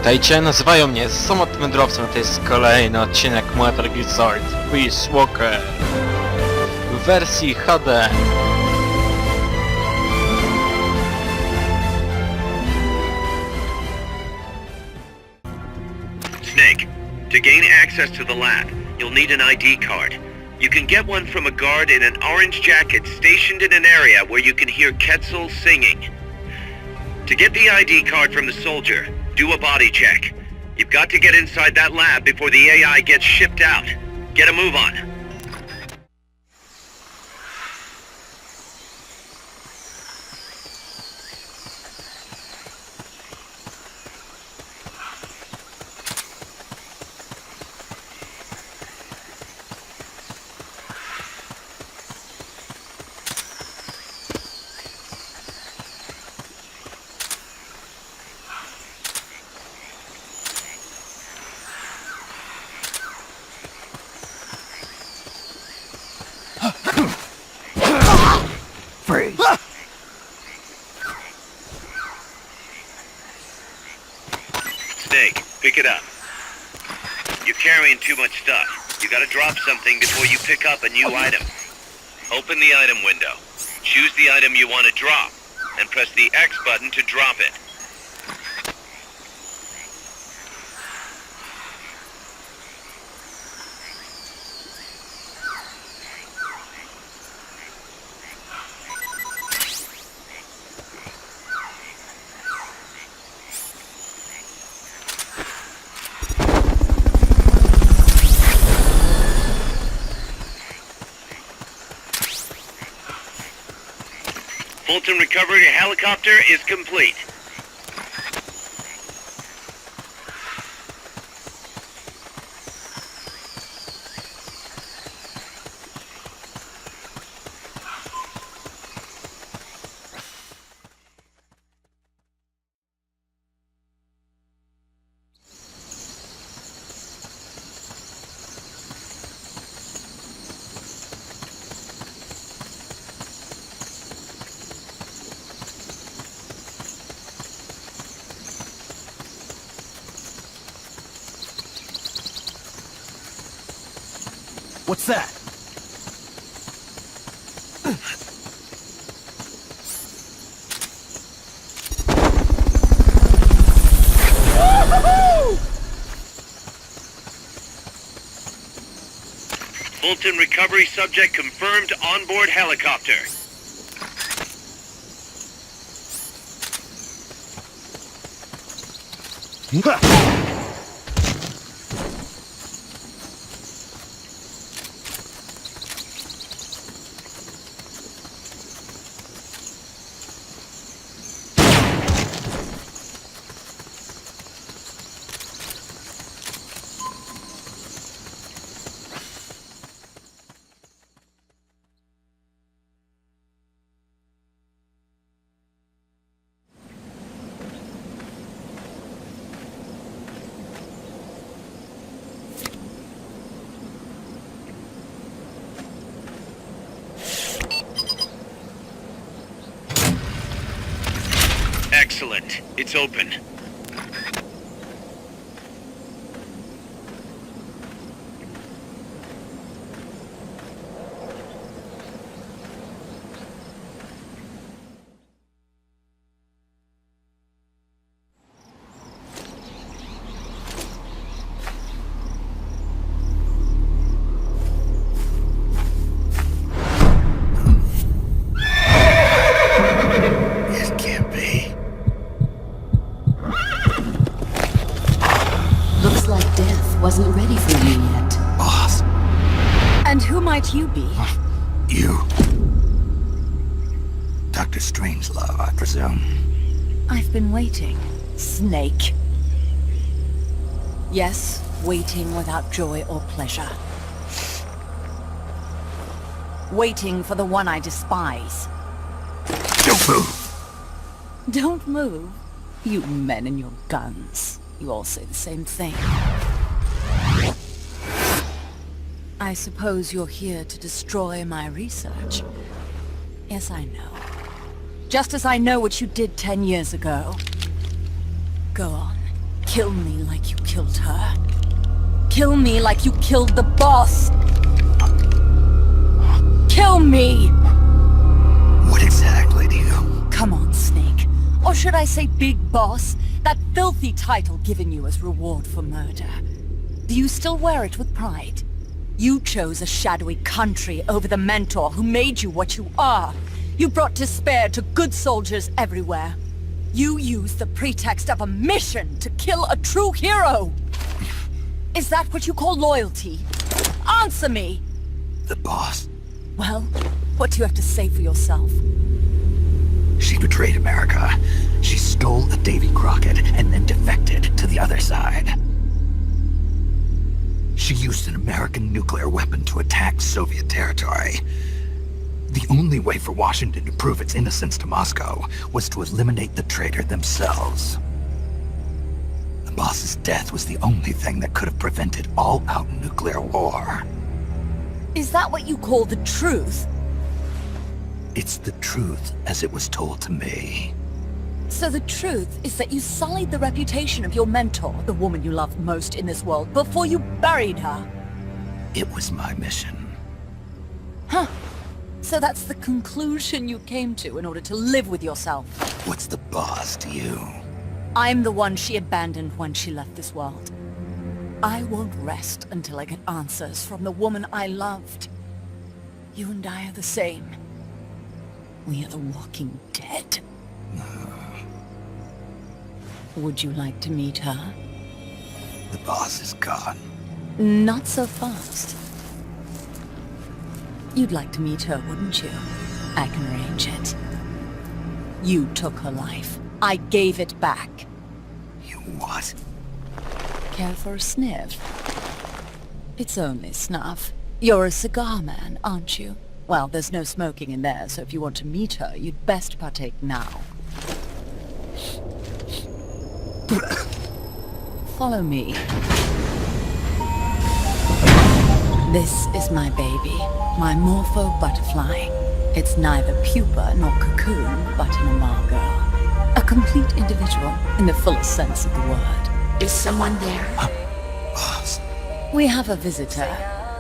Witajcie, nazywają mnie samotnym wędrowcem, to jest kolejny odcinek Metal Gear Solid Peace Walker w wersji HD. Snake, to gain access to the lab, you'll need an ID card. You can get one from a guard in an orange jacket stationed in an area where you can hear Quetzal singing. To get the ID card from the soldier, do a body check. You've got to get inside that lab before the AI gets shipped out. Get a move on. Snake, pick it up. You're carrying too much stuff. You gotta drop something before you pick up a new item. Open the item window. Choose the item you want to drop, and press the X button to drop it. Fulton recovery helicopter is complete. What's that? Fulton recovery subject confirmed onboard helicopter. Excellent. It's open. Wasn't ready for you yet. Boss. And who might you be? You. Dr. Strangelove, I presume. I've been waiting, Snake. Yes, waiting without joy or pleasure. Waiting for the one I despise. Don't move! Don't move? You men and your guns. You all say the same thing. I suppose you're here to destroy my research. Yes, I know. Just as I know what you did 10 years ago. Go on. Kill me like you killed her. Kill me like you killed the boss. Kill me! What exactly do you... Come on, Snake. Or should I say Big Boss? That filthy title given you as reward for murder. Do you still wear it with pride? You chose a shadowy country over the mentor who made you what you are. You brought despair to good soldiers everywhere. You used the pretext of a mission to kill a true hero. Is that what you call loyalty? Answer me! The boss. Well, what do you have to say for yourself? She betrayed America. She stole a Davy Crockett and then defected to the other side. She used an American nuclear weapon to attack Soviet territory. The only way for Washington to prove its innocence to Moscow was to eliminate the traitor themselves. The boss's death was the only thing that could have prevented all-out nuclear war. Is that what you call the truth? It's the truth as it was told to me. So the truth is that you sullied the reputation of your mentor, the woman you loved most in this world, before you buried her. It was my mission. Huh. So that's the conclusion you came to in order to live with yourself. What's the boss to you? I'm the one she abandoned when she left this world. I won't rest until I get answers from the woman I loved. You and I are the same. We are the walking dead. Would you like to meet her? The boss is gone. Not so fast. You'd like to meet her, wouldn't you? I can arrange it. You took her life. I gave it back. You what? Care for a sniff? It's only snuff. You're a cigar man, aren't you? Well, there's no smoking in there, so if you want to meet her, you'd best partake now. Follow me. This is my baby, my morpho butterfly. It's neither pupa nor cocoon, but an imago. A complete individual, in the fullest sense of the word. Is someone there? Boss. We have a visitor.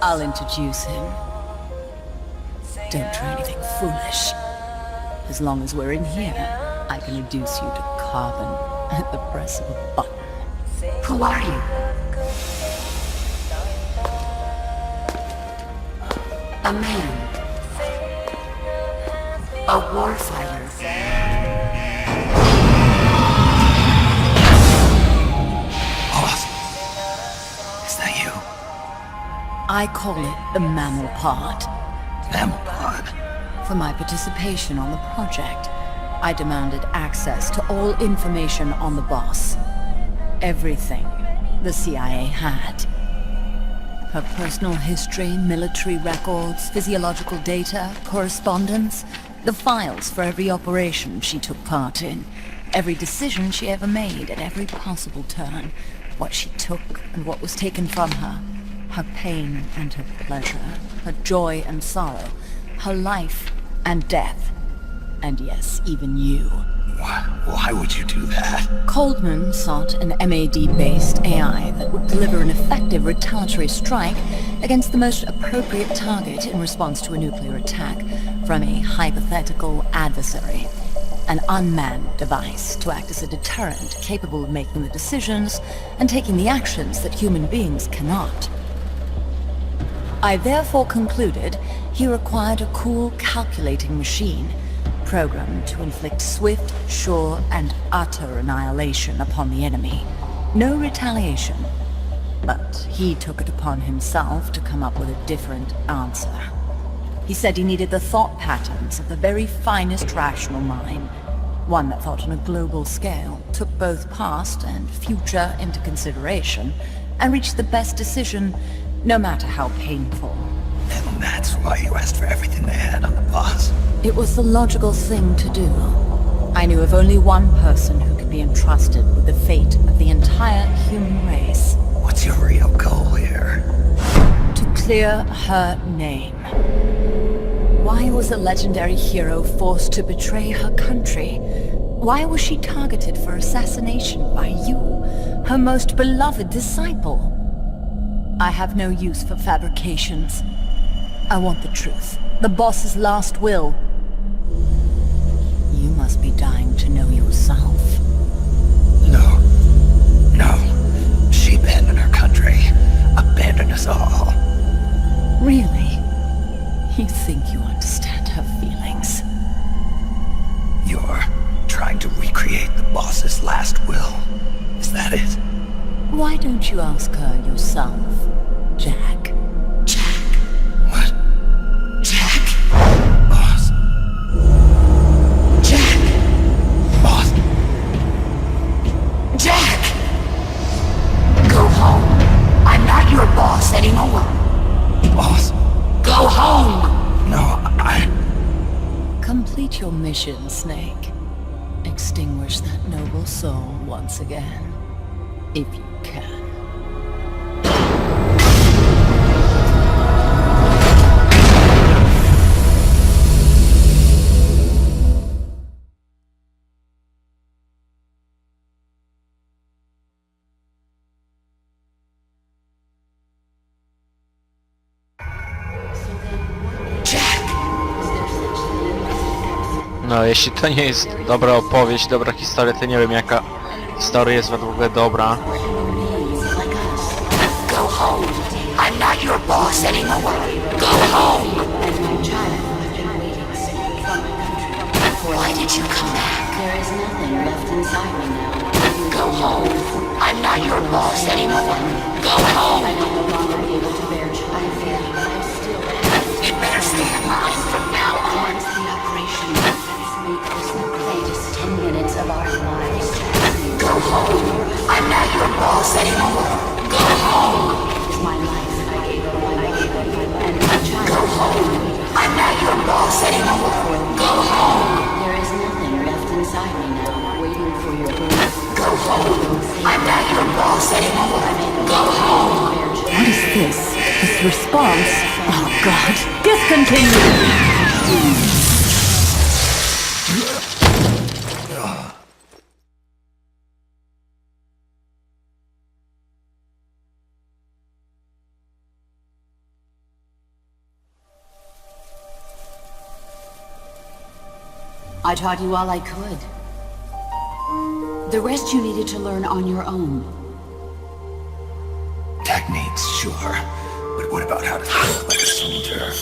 I'll introduce him. Don't try anything foolish. As long as we're in here, I can reduce you to carbon at the press of a button. Who are you? A man. A warfighter. Boss. Is that you? I call it the mammal pod. Mammal pod. For my participation on the project, I demanded access to all information on the boss. Everything the CIA had. Her personal history, military records, physiological data, correspondence, the files for every operation she took part in, every decision she ever made at every possible turn, what she took and what was taken from her pain and her pleasure, her joy and sorrow, her life and death, and yes, even you. Why would you do that? Coldman sought an MAD-based AI that would deliver an effective retaliatory strike against the most appropriate target in response to a nuclear attack from a hypothetical adversary. An unmanned device to act as a deterrent capable of making the decisions and taking the actions that human beings cannot. I therefore concluded he required a cool calculating machine programmed to inflict swift, sure, and utter annihilation upon the enemy. No retaliation. But he took it upon himself to come up with a different answer. He said he needed the thought patterns of the very finest rational mind, one that thought on a global scale, took both past and future into consideration, and reached the best decision, no matter how painful. And that's why you asked for everything they had on the boss. It was the logical thing to do. I knew of only one person who could be entrusted with the fate of the entire human race. What's your real goal here? To clear her name. Why was a legendary hero forced to betray her country? Why was she targeted for assassination by you, her most beloved disciple. I have no use for fabrications. I want the truth. The boss's last will. You must be dying to know yourself. No. No. She abandoned her country. Abandoned us all. Really? You think you understand her feelings? You're trying to recreate the boss's last will. Is that it? Why don't you ask her yourself, Jack? Jack? What? Jack? Boss? Jack? Boss? Jack! Go home. I'm not your boss anymore. Boss? Go home! No, Complete your mission, Snake. Extinguish that noble soul once again, if you can. No, jeśli to nie jest dobra opowieść, dobra historia, to nie wiem jaka historia jest w ogóle dobra. Go home. I'm not your boss anymore. Go home! Why did you come back? There is nothing left inside me now. Go home. I'm not your boss anymore. Go home! I no longer be able to bear child. I still have You better stay alive from now on. once the operation. Let's make this the greatest 10 minutes of our lives. Go home. I'm not your boss anymore. Go home! It's my life. I gave up my and my child. Go home. I'm not your boss anymore. Go home! There is nothing left inside me now, waiting for your birth. Go home. I'm not your boss anymore. Go home! What is this? This response? Oh God! Discontinue! I taught you all I could. The rest you needed to learn on your own. techniques, sure. But what about how to think like a soldier?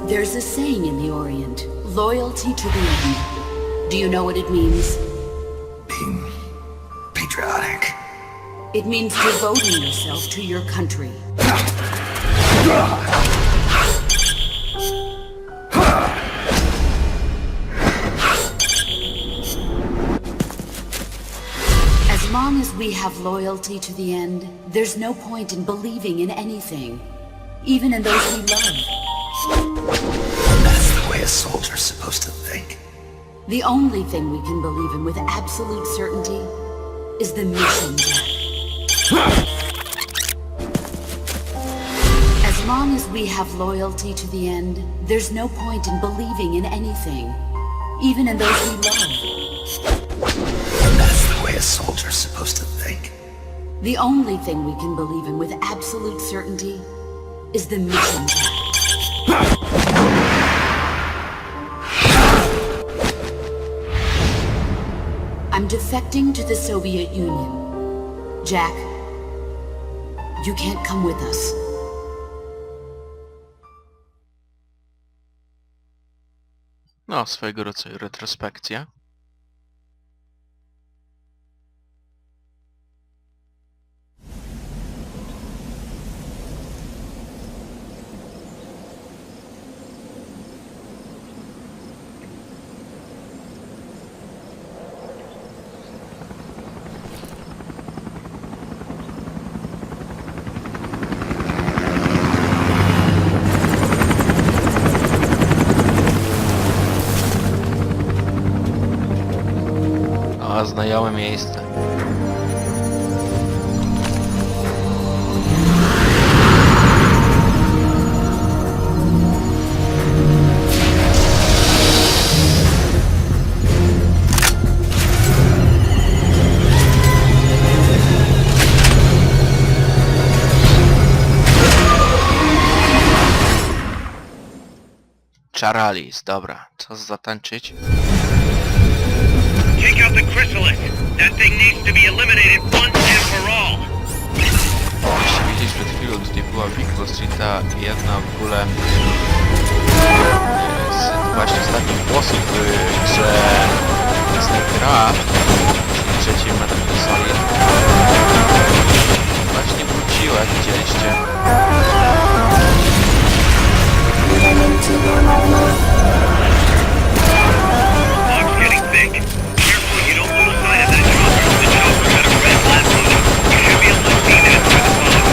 There's a saying in the Orient, loyalty to the end. Do you know what it means? Being patriotic. It means devoting yourself to your country. As long as we have loyalty to the end, there's no point in believing in anything, even in those we love. That's the way a soldier's supposed to think. The only thing we can believe in with absolute certainty is the mission, Jack. As long as we have loyalty to the end, there's no point in believing in anything, even in those we love. That's the way a soldier's supposed to think. The only thing we can believe in with absolute certainty is the mission, Jack. I'm defecting to the Soviet Union. Jack, you can't come with us. No, swojego rodzaju retrospekcja. znajome miejsce. Charalis, dobra, co zatańczyć? Take out the chrysalis. That thing needs to be eliminated once and for all. Jeśli widzieliśmy przed chwilą, tutaj była Big Bossa i ta jedna w ogóle z właśnie ostatnich głosów w grze gra, czyli trzeciej Metal Gear Solid, właśnie wróciła, jak widzieliście. Fog's getting thick. Careful you don't lose sight of that chopper. The chopper had a red lamp on it. You should be able to see that through the fog.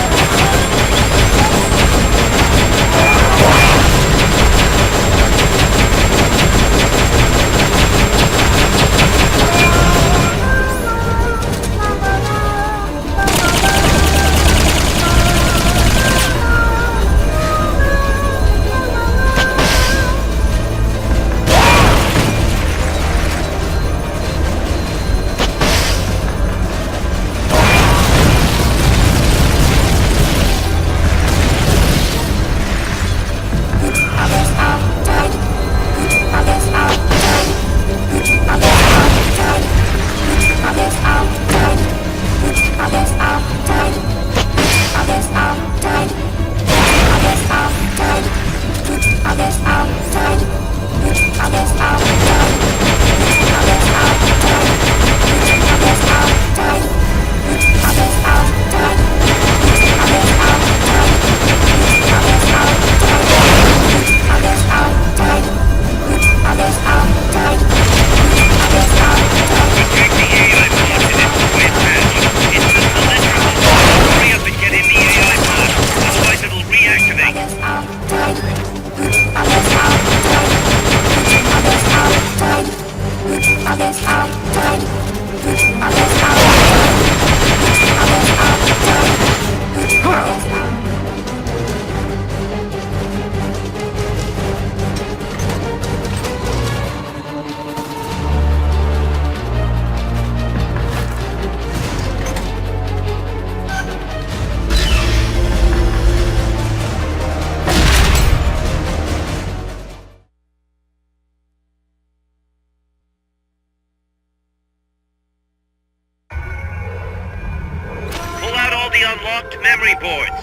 Unlocked memory boards.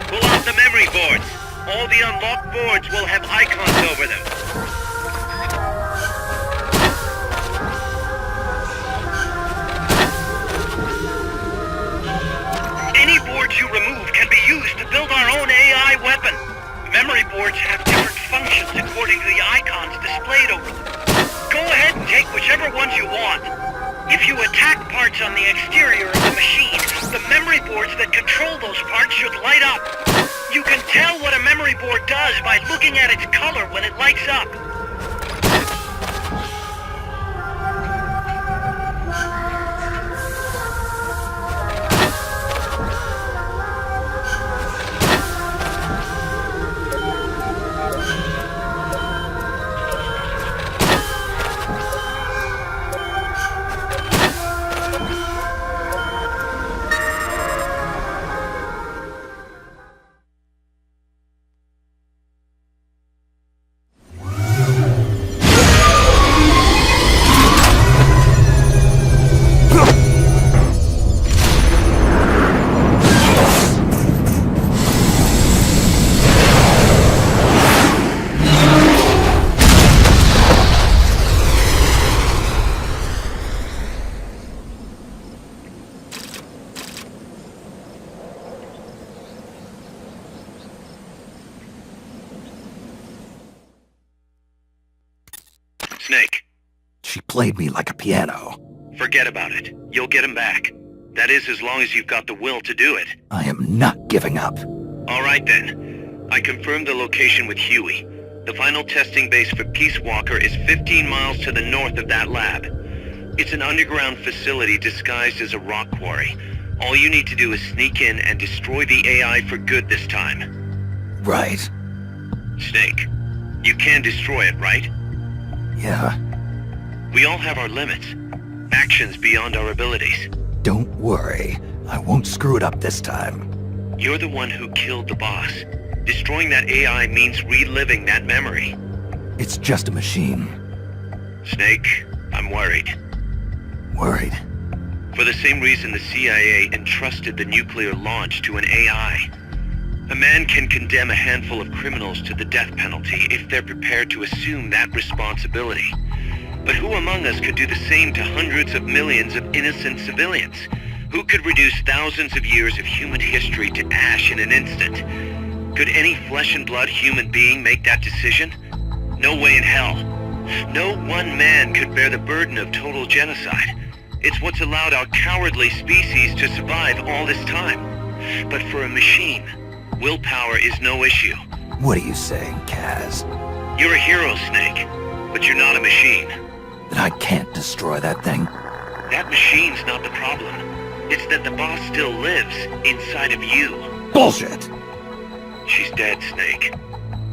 Pull out the memory boards. All the unlocked boards will have icons over them. Any boards you remove can be used to build our own AI weapon. Memory boards have different functions according to the icons displayed over them. Go ahead and take whichever ones you want. If you attack parts on the exterior of the machine, the memory boards that control those parts should light up. You can tell what a memory board does by looking at its color when it lights up. Snake. She played me like a piano. Forget about it. You'll get him back. That is, as long as you've got the will to do it. I am not giving up. All right then. I confirmed the location with Huey. The final testing base for Peace Walker is 15 miles to the north of that lab. It's an underground facility disguised as a rock quarry. All you need to do is sneak in and destroy the AI for good this time. Right. Snake, you can destroy it, right? Yeah. We all have our limits. Actions beyond our abilities. Don't worry. I won't screw it up this time. You're the one who killed the boss. Destroying that AI means reliving that memory. It's just a machine. Snake, I'm worried. Worried? For the same reason the CIA entrusted the nuclear launch to an AI. A man can condemn a handful of criminals to the death penalty if they're prepared to assume that responsibility. But who among us could do the same to hundreds of millions of innocent civilians? Who could reduce thousands of years of human history to ash in an instant? Could any flesh and blood human being make that decision? No way in hell. No one man could bear the burden of total genocide. It's what's allowed our cowardly species to survive all this time. But for a machine, willpower is no issue. What are you saying, Kaz? You're a hero, Snake, but you're not a machine. That I can't destroy that thing? That machine's not the problem. It's that the boss still lives inside of you. Bullshit! She's dead, Snake.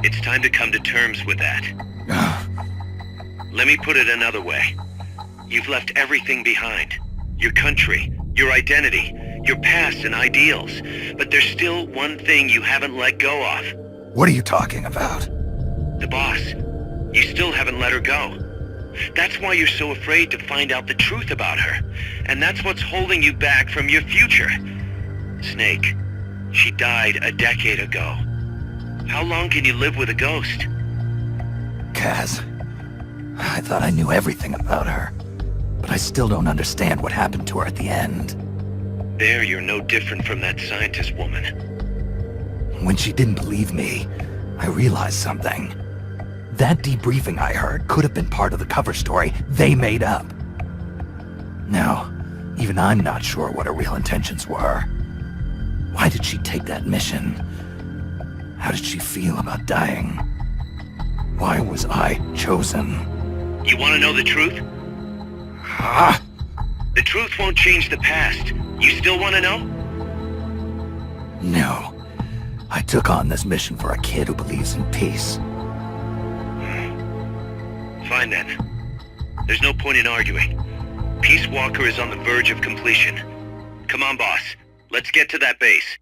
It's time to come to terms with that. Let me put it another way. You've left everything behind. Your country, your identity, your past and ideals. But there's still one thing you haven't let go of. What are you talking about? The boss. You still haven't let her go. That's why you're so afraid to find out the truth about her. And that's what's holding you back from your future. Snake, she died a decade ago. How long can you live with a ghost? Kaz, I thought I knew everything about her. But I still don't understand what happened to her at the end. There you're no different from that scientist woman. When she didn't believe me, I realized something. That debriefing I heard could have been part of the cover story they made up. Now, even I'm not sure what her real intentions were. Why did she take that mission? How did she feel about dying? Why was I chosen? You want to know the truth? Ah! The truth won't change the past. You still want to know? No. I took on this mission for a kid who believes in peace. Fine then. There's no point in arguing. Peace Walker is on the verge of completion. Come on, boss. Let's get to that base.